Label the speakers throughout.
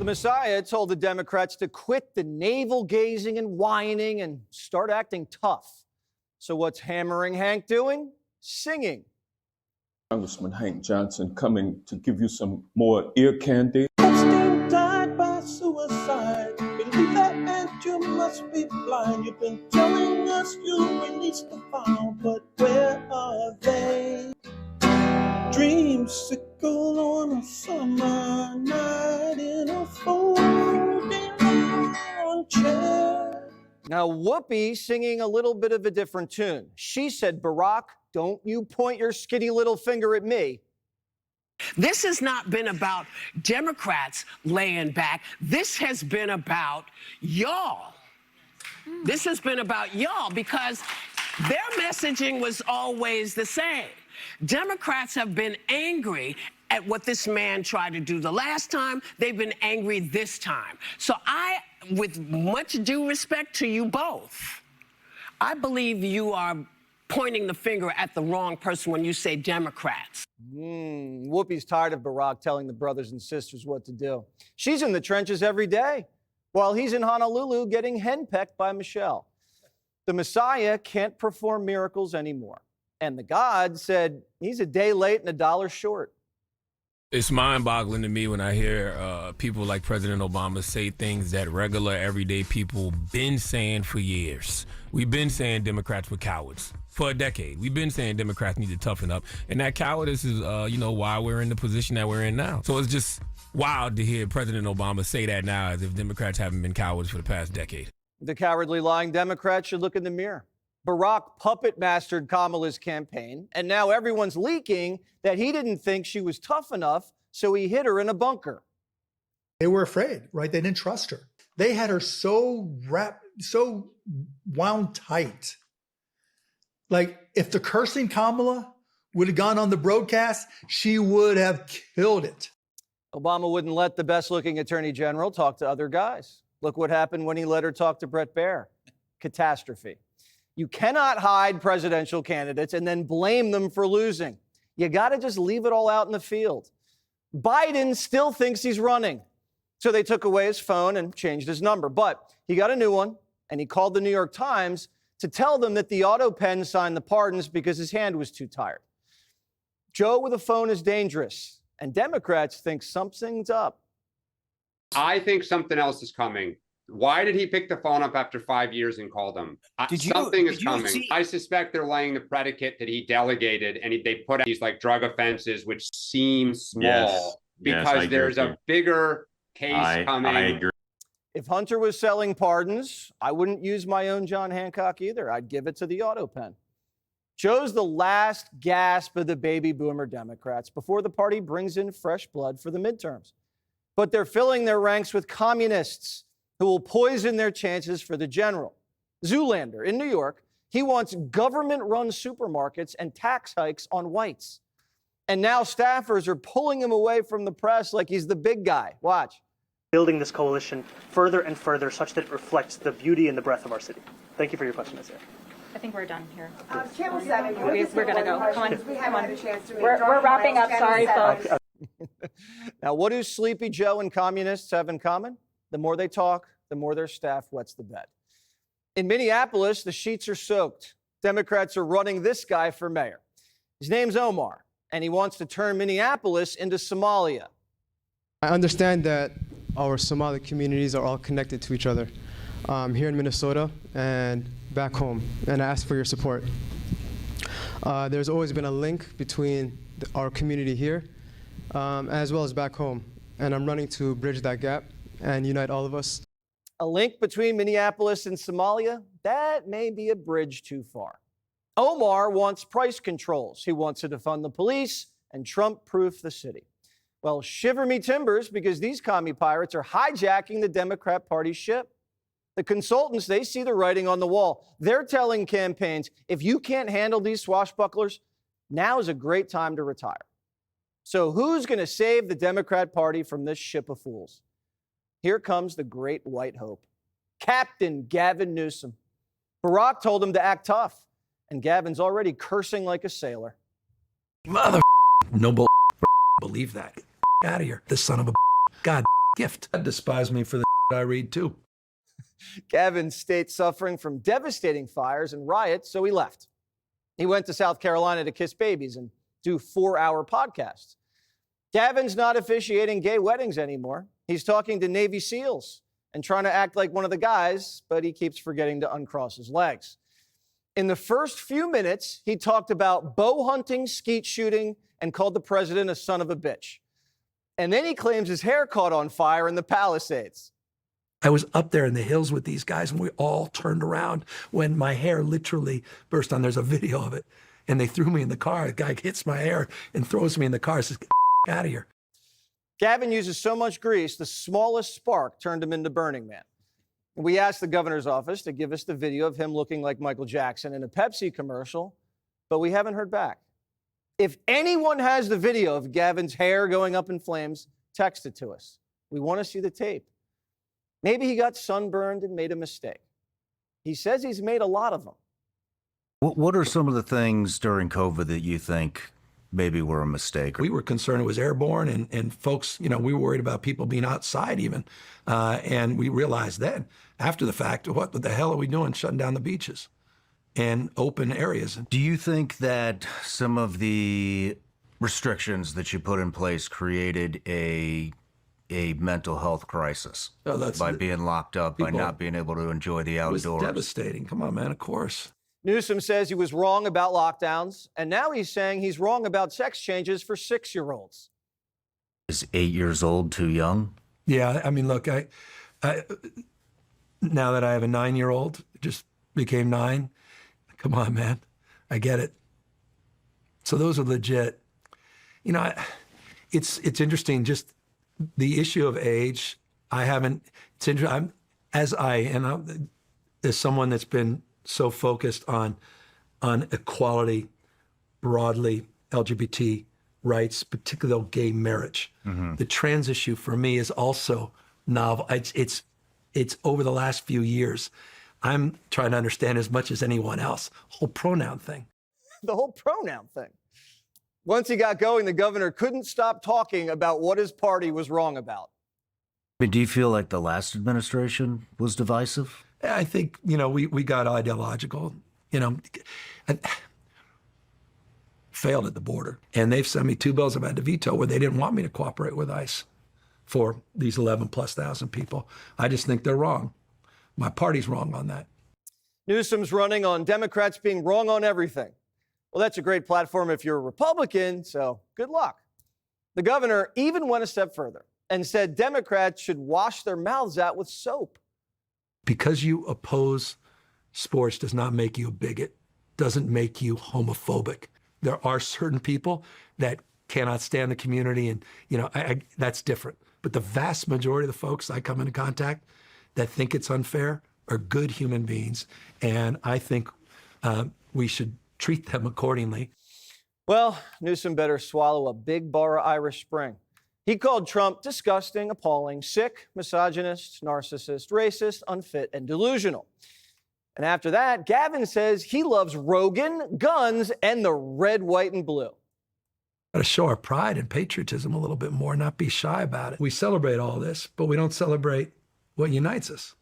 Speaker 1: The Messiah told the Democrats to quit the navel-gazing and whining and start acting tough. So what's Hammering Hank doing? Singing.
Speaker 2: Congressman Hank Johnson coming to give you some more ear candy. Epstein died by suicide. Believe that and you must be blind. You've been telling us you released the file, but where are they? Dreamsicle on a summer night in a folding armchair.
Speaker 1: Now, Whoopi singing a little bit of a different tune. She said, Barack, don't you point your skinny little finger at me.
Speaker 3: This has not been about Democrats laying back. This has been about y'all. This has been about y'all because their messaging was always the same. Democrats have been angry at what this man tried to do the last time. They've been angry this time. So with much due respect to you both, I believe you are pointing the finger at the wrong person when you say Democrats.
Speaker 1: Whoopi's tired of Barack telling the brothers and sisters what to do. She's in the trenches every day, while he's in Honolulu getting henpecked by Michelle. The Messiah can't perform miracles anymore. And the God said he's a day late and $1 short.
Speaker 4: It's mind-boggling to me when I hear people like President Obama say things that regular, everyday people been saying for years. We've been saying Democrats were cowards for a decade. We've been saying Democrats need to toughen up. And that cowardice is, why we're in the position that we're in now. So it's just wild to hear President Obama say that now as if Democrats haven't been cowards for the past decade.
Speaker 1: The cowardly lying Democrats should look in the mirror. Barack puppet mastered Kamala's campaign, and now everyone's leaking that he didn't think she was tough enough, so he hid her in a bunker.
Speaker 5: They were afraid, right? They didn't trust her. They had her so wound tight. Like, if the cursing Kamala would have gone on the broadcast, she would have killed it.
Speaker 1: Obama wouldn't let the best-looking attorney general talk to other guys. Look what happened when he let her talk to Bret Baier. Catastrophe. You cannot hide presidential candidates and then blame them for losing. You got to just leave it all out in the field. Biden still thinks he's running. So they took away his phone and changed his number. But he got a new one, and he called the New York Times to tell them that the auto pen signed the pardons because his hand was too tired. Joe with a phone is dangerous, and Democrats think something's up.
Speaker 6: I think something else is coming. Why did he pick the phone up after 5 years and call them? Something is coming. I suspect they're laying the predicate that he delegated and they put out these like drug offenses, which seem small because there's a bigger case coming.
Speaker 7: I agree.
Speaker 1: If Hunter was selling pardons, I wouldn't use my own John Hancock either. I'd give it to the auto pen. Joe's the last gasp of the baby boomer Democrats before the party brings in fresh blood for the midterms. But they're filling their ranks with communists who will poison their chances for the general. Zoolander in New York, he wants government-run supermarkets and tax hikes on whites. And now staffers are pulling him away from the press like he's the big guy. Watch.
Speaker 8: Building this coalition further and further such that it reflects the beauty and the breadth of our city. Thank you for your question, Ms.
Speaker 9: I think we're done here.
Speaker 10: Channel 7,
Speaker 9: we're going to go. Come on.
Speaker 10: We haven't had a chance to
Speaker 9: We're wrapping up. Sorry, folks.
Speaker 1: Now, what do Sleepy Joe and communists have in common? The more they talk, the more their staff wets the bed. In Minneapolis, the sheets are soaked. Democrats are running this guy for mayor. His name's Omar, and he wants to turn Minneapolis into Somalia.
Speaker 11: I understand that our Somali communities are all connected to each other here in Minnesota and back home, and I ask for your support. There's always been a link between our community here as well as back home, and I'm running to bridge that gap and unite all of us.
Speaker 1: A link between Minneapolis and Somalia? That may be a bridge too far. Omar wants price controls. He wants to defund the police and Trump-proof the city. Well, shiver me timbers, because these commie pirates are hijacking the Democrat Party ship. The consultants, they see the writing on the wall. They're telling campaigns, if you can't handle these swashbucklers, now is a great time to retire. So who's going to save the Democrat Party from this ship of fools? Here comes the great white hope, Captain Gavin Newsom. Barack told him to act tough, and Gavin's already cursing like a sailor.
Speaker 12: Mother, no bull, believe that. Get out of here, the son of a God
Speaker 7: gift. I despise me for the I read too.
Speaker 1: Gavin's state suffering from devastating fires and riots, so he left. He went to South Carolina to kiss babies and do 4-hour podcasts. Gavin's not officiating gay weddings anymore. He's talking to Navy SEALs and trying to act like one of the guys, but he keeps forgetting to uncross his legs. In the first few minutes, he talked about bow hunting, skeet shooting, and called the president a son of a bitch. And then he claims his hair caught on fire in the Palisades.
Speaker 7: I was up there in the hills with these guys, and we all turned around when my hair literally burst on. There's a video of it. And they threw me in the car. The guy hits my hair and throws me in the car and says, "Get out of here."
Speaker 1: Gavin uses so much grease, the smallest spark turned him into Burning Man. We asked the governor's office to give us the video of him looking like Michael Jackson in a Pepsi commercial, but we haven't heard back. If anyone has the video of Gavin's hair going up in flames, text it to us. We want to see the tape. Maybe he got sunburned and made a mistake. He says he's made a lot of them.
Speaker 12: What are some of the things during COVID that you think maybe were a mistake?
Speaker 7: We were concerned it was airborne, and folks, we were worried about people being outside even. And we realized then, after the fact, what the hell are we doing shutting down the beaches and open areas?
Speaker 12: Do you think that some of the restrictions that you put in place created a mental health crisis by being locked up, by not being able to enjoy the outdoors?
Speaker 7: It was devastating. Come on, man, of course.
Speaker 1: Newsom says he was wrong about lockdowns, and now he's saying he's wrong about sex changes for 6-year-olds.
Speaker 12: Is 8 years old too young?
Speaker 7: Yeah, I mean, look, I now that I have a 9-year-old, just became 9, come on, man, I get it. So those are legit. It's interesting, just the issue of age. It's interesting, as someone that's been so focused on equality, broadly, LGBT rights, particularly gay marriage. Mm-hmm. The trans issue for me is also novel. It's over the last few years, I'm trying to understand as much as anyone else. Whole pronoun thing.
Speaker 1: The whole pronoun thing. Once he got going, the governor couldn't stop talking about what his party was wrong about.
Speaker 12: I mean, do you feel like the last administration was divisive?
Speaker 7: I think, we got ideological, failed at the border. And they've sent me 2 bills I've had to veto where they didn't want me to cooperate with ICE for these 11,000+ people. I just think they're wrong. My party's wrong on that.
Speaker 1: Newsom's running on Democrats being wrong on everything. Well, that's a great platform if you're a Republican, so good luck. The governor even went a step further and said Democrats should wash their mouths out with soap.
Speaker 7: Because you oppose sports does not make you a bigot, doesn't make you homophobic. There are certain people that cannot stand the community, and that's different. But the vast majority of the folks I come into contact that think it's unfair are good human beings, and I think we should treat them accordingly.
Speaker 1: Well, Newsom better swallow a big bar of Irish Spring. He called Trump disgusting, appalling, sick, misogynist, narcissist, racist, unfit, and delusional. And after that, Gavin says he loves Rogan, guns, and the red, white, and blue.
Speaker 7: Got to show our pride and patriotism a little bit more, not be shy about it. We celebrate all this, but we don't celebrate what unites us.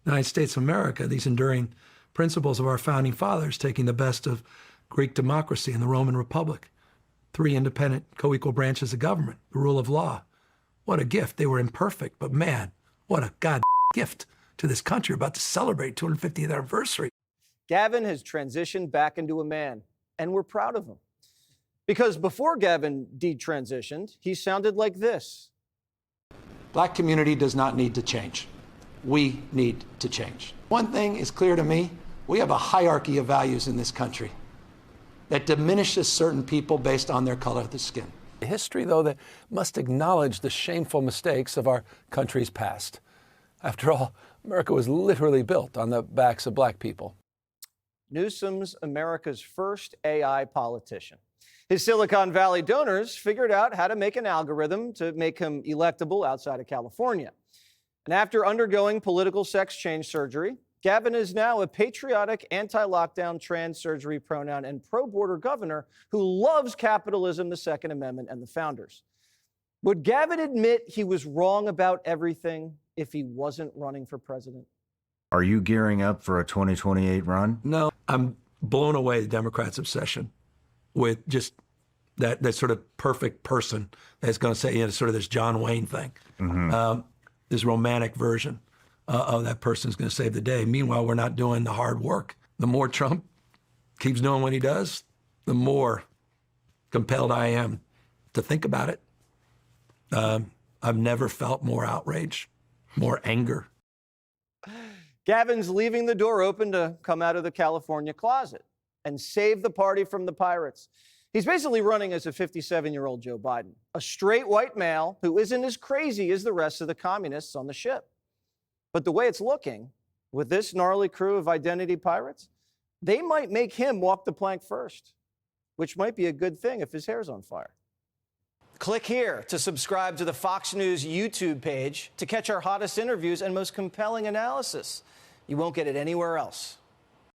Speaker 7: The United States of America, these enduring principles of our founding fathers, taking the best of Greek democracy and the Roman Republic. 3 independent, co-equal branches of government, the rule of law. What a gift. They were imperfect, but man, what a gift to this country. We're about to celebrate 250th anniversary.
Speaker 1: Gavin has transitioned back into a man, and we're proud of him. Because before Gavin detransitioned, he sounded like this.
Speaker 7: Black community does not need to change. We need to change. One thing is clear to me, we have a hierarchy of values in this country that diminishes certain people based on their color of the skin.
Speaker 13: A history, though, that must acknowledge the shameful mistakes of our country's past. After all, America was literally built on the backs of black people.
Speaker 1: Newsom's America's first AI politician. His Silicon Valley donors figured out how to make an algorithm to make him electable outside of California. And after undergoing political sex change surgery, Gavin is now a patriotic, anti-lockdown, trans surgery pronoun, and pro-border governor who loves capitalism, the Second Amendment, and the founders. Would Gavin admit he was wrong about everything if he wasn't running for president?
Speaker 12: Are you gearing up for a 2028 run?
Speaker 7: No, I'm blown away the Democrats' obsession with just that sort of perfect person that's going to say, sort of this John Wayne thing, this romantic version of that person's going to save the day. Meanwhile, we're not doing the hard work. The more Trump keeps doing what he does, the more compelled I am to think about it. I've never felt more outrage, more anger.
Speaker 1: Gavin's leaving the door open to come out of the California closet and save the party from the pirates. He's basically running as a 57-year-old Joe Biden, a straight white male who isn't as crazy as the rest of the communists on the ship. But the way it's looking, with this gnarly crew of identity pirates, they might make him walk the plank first, which might be a good thing if his hair's on fire. Click here to subscribe to the Fox News YouTube page to catch our hottest interviews and most compelling analysis. You won't get it anywhere else.